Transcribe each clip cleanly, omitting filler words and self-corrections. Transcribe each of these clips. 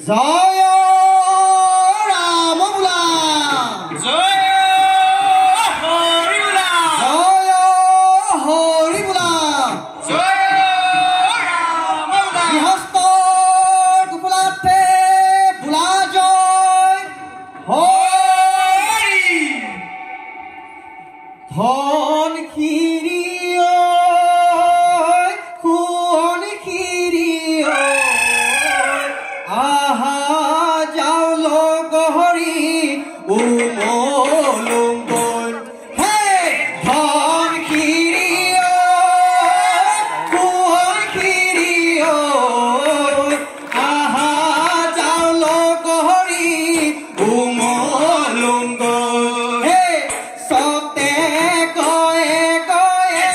জয় ৰাম বোলা জয় হৰি বোলা জয় হৰি বোলা জয় ৰাম বোলা গৃহস্থৰ গোকুলাৰ্থে বোলা জয় হৰি ধন খিৰি সোণ খিৰি আহা যাও লগহৰি উমলুংগৈ হে ধন খিৰি সোণ খিৰি আহা যাও লগহৰি উমলুংগৈ হে সতে কয়ে কয়ে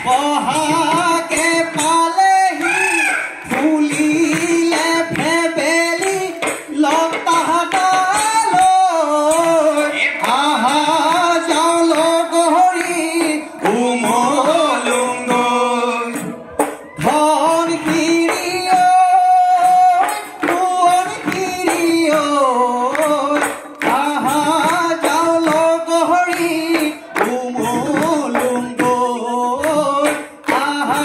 বহাগে পালেহি ফুলিলে ভেবেলি লতাহাতালৈ আহা যাও লগহৰি উমলুংগৈ ধন খিৰি সোণ খিৰি আহা যাও লগহৰি উমলুংগৈ আহা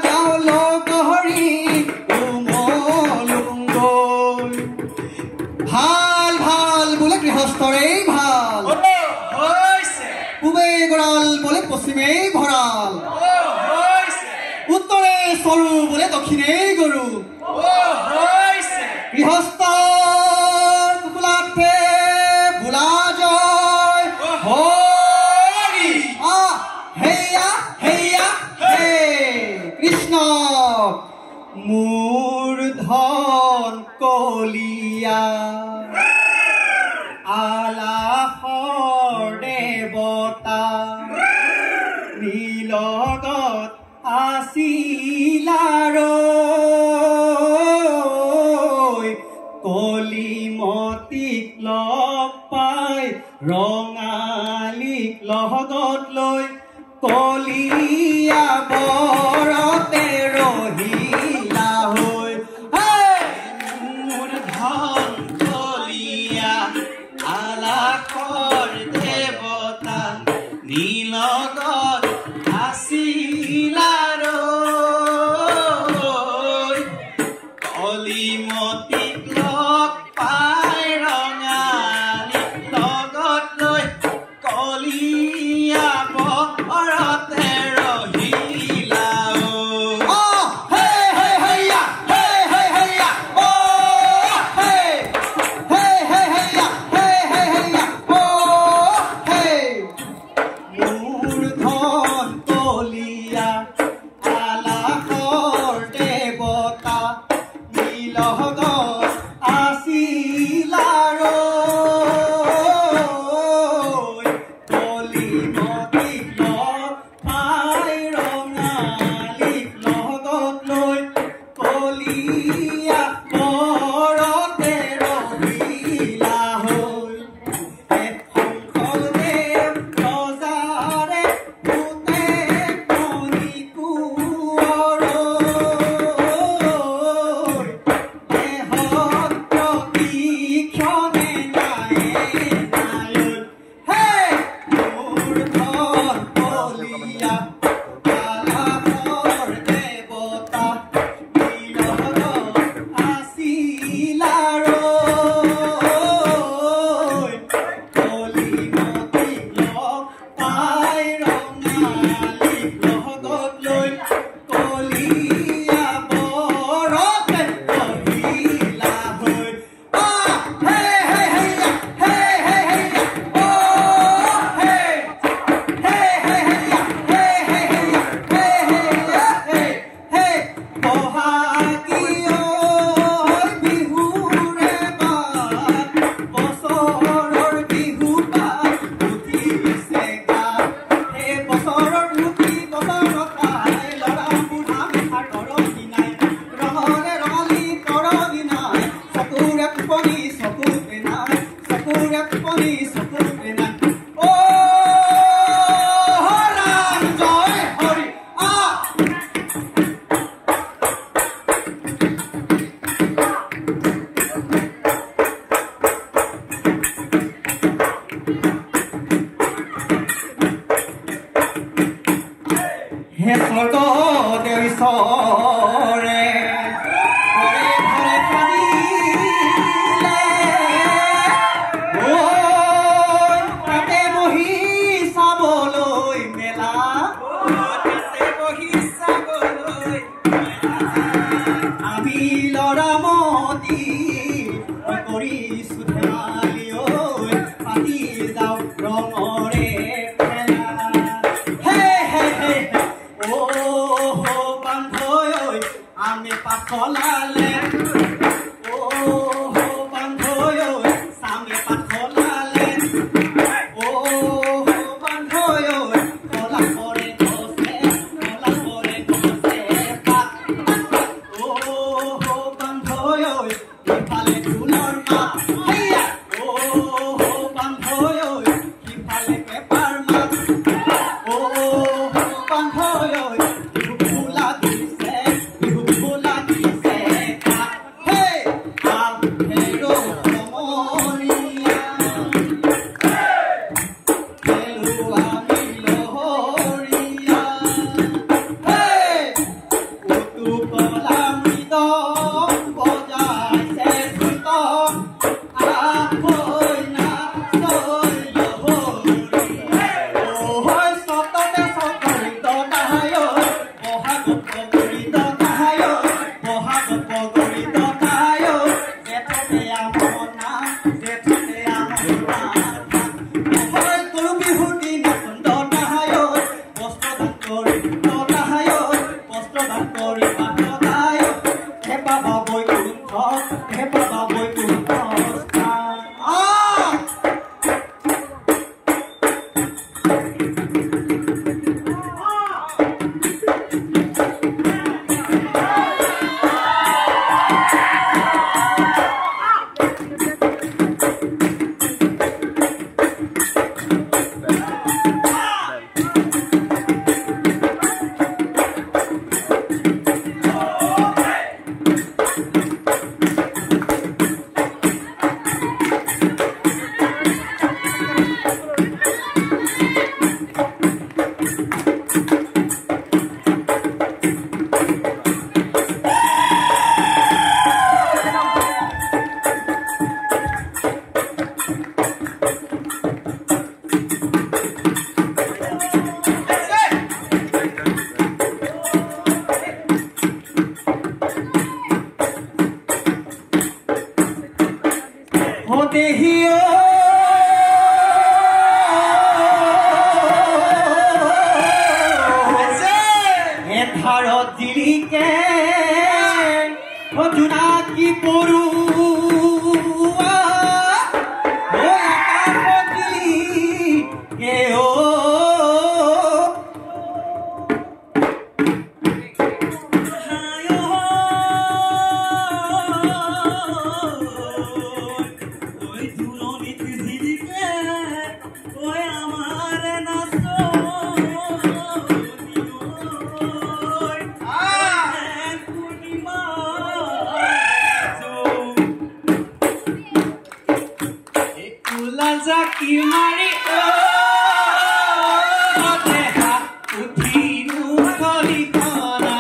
যাও লগহৰি উমলুংগৈ ভাল ভাল বোলে গৃহস্থৰেই ভাল হৈছে পূবে গৰাল বোলে পশ্চিমেই ভঁৰাল হৈছে উত্তৰে চৰু বোলে দক্ষিণেই গৰু হৈছে গৃহস্থ গোকুলাৰ্থে বোলা জয় হৰি হেয়া হেয়া হে কৃষ্ণ মোৰ ধন কলিয়া আলাসৰ দেৱতা নীলগত আছিলাৰৈ কলিমতিক লগ পাই ৰঙালীক লগত লৈ কলিয়া বৰতে ৰহিলা হৈ মোৰ ধন কলিয়া আলাসৰ দেৱতা নীলগত আছিলাৰৈ কলিমতিক লগ পাই ৰঙালীক লগত লৈ কলিয়া বৰতে ৰহিলা মোৰ ধন চৰে ঘৰে ঘৰে কান্দিলে তাতে বহি চাবলৈ মেলা আমি ল'ৰা মতি কৰিছো ধেমালি পাতি যাওঁ ৰঙৰে আমি পাখলালে বান্ধৈ সামে পাখলালে বান্ধৈ কলা পৰে গছে বান্ধৈ ইফালে ফুলৰ মা বান্ধৈ ইফালে পেপাৰ মা বান্ধৈ জোনাকী পৰুৱা Zaki Mari deha uthiru kholi khona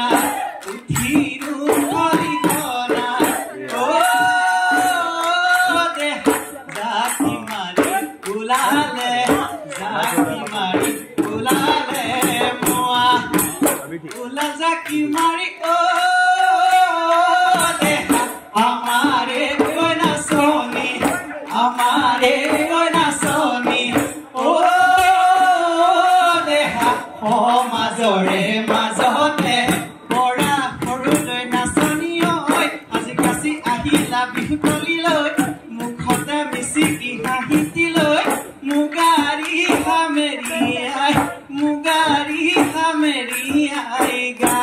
deha Zaki Mari bulale moa ula Zaki Mari deha hamare koina soni hamare মাজতে পৰা সৰুলৈ নাচনি ঐ আজি কাছি আহিলা বিহু তলিলৈ মুখতে মিচিকি হাঁহিতিলৈ মুগাৰী হামেৰিয়াই গা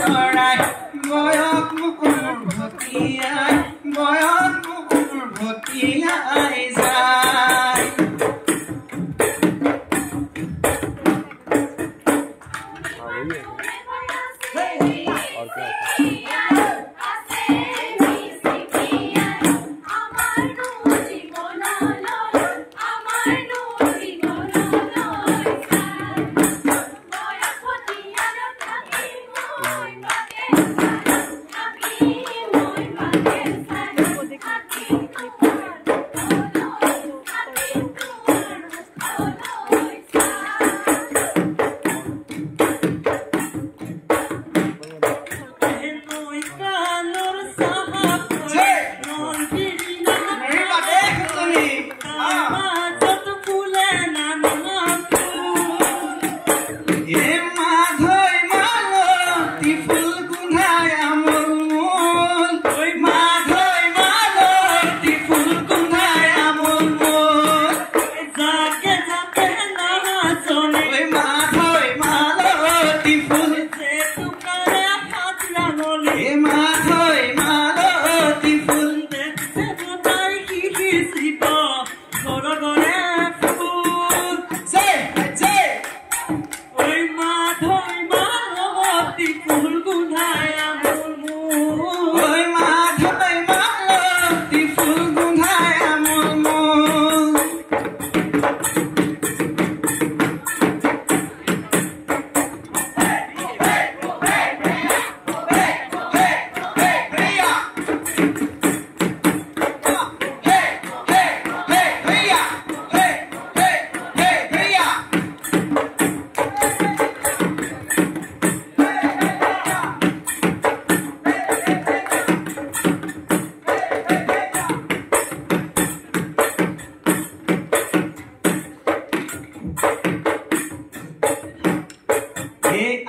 চৰাই বয়স মোৰ ভটিয়াই বয়স মোৰ ভটিয়াই যায়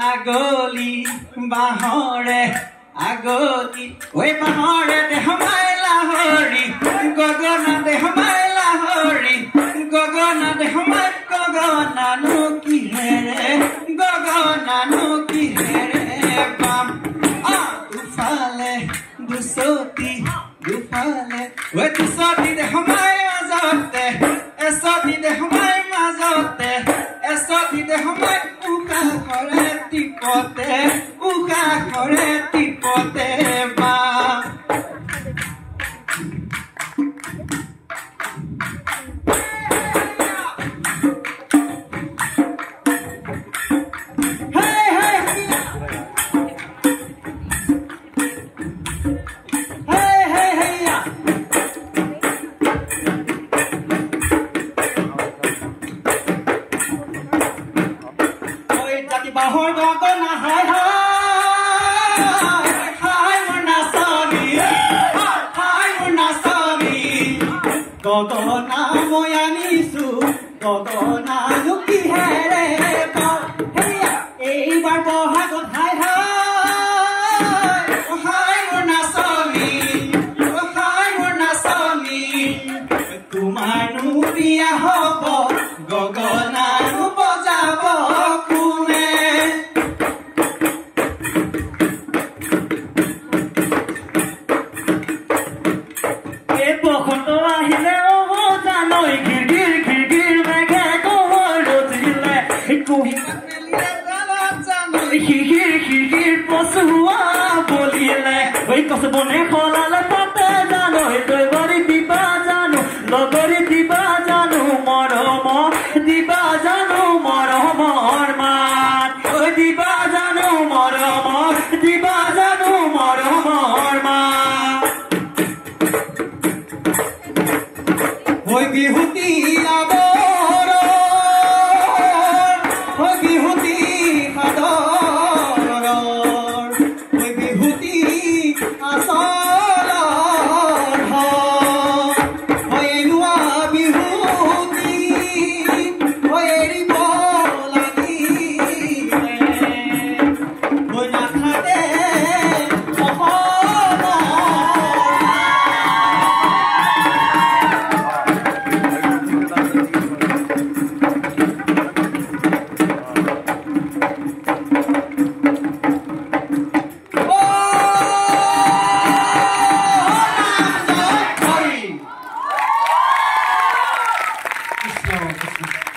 আগলি বাহৰে আগলি ওই বাহৰে দেহ মাইলা হৰি গগন দেহ মাইলা হৰি গগন দেহ মাই গগনানো কি হেৰে গগনানো কি হেৰে বাম দুফালে দুসতি দুফালে ওই দুসতি দেহ মাই মাজতে এসতি দেহ মাই মাজতে এসতি দেহ মাই উকা কৰে টিপতে উকা কৰে টিপতে বা বাহৰ গগনা হাই হাই মোৰ নাচনী গগনা মই আনিছো গগনা লুকি হেৰে এইবাৰ বহাগত হাই হাই মোৰ নাচনী তোমাৰনো বিয়া হ'ব গগনানো বজাব বনে খলালে পাতে জানো তৈবাৰী দিবা জানো লগৰী দিবা জানো মৰম দিবা জানো মৰমৰ মান দিবা জানো মৰম দিবা জানো মৰমৰ মান হৈ বিহুতি আবৰ হৈ বিহুতি সাদৰ হৈ বিহুতি Yeah. কৃষ্ণ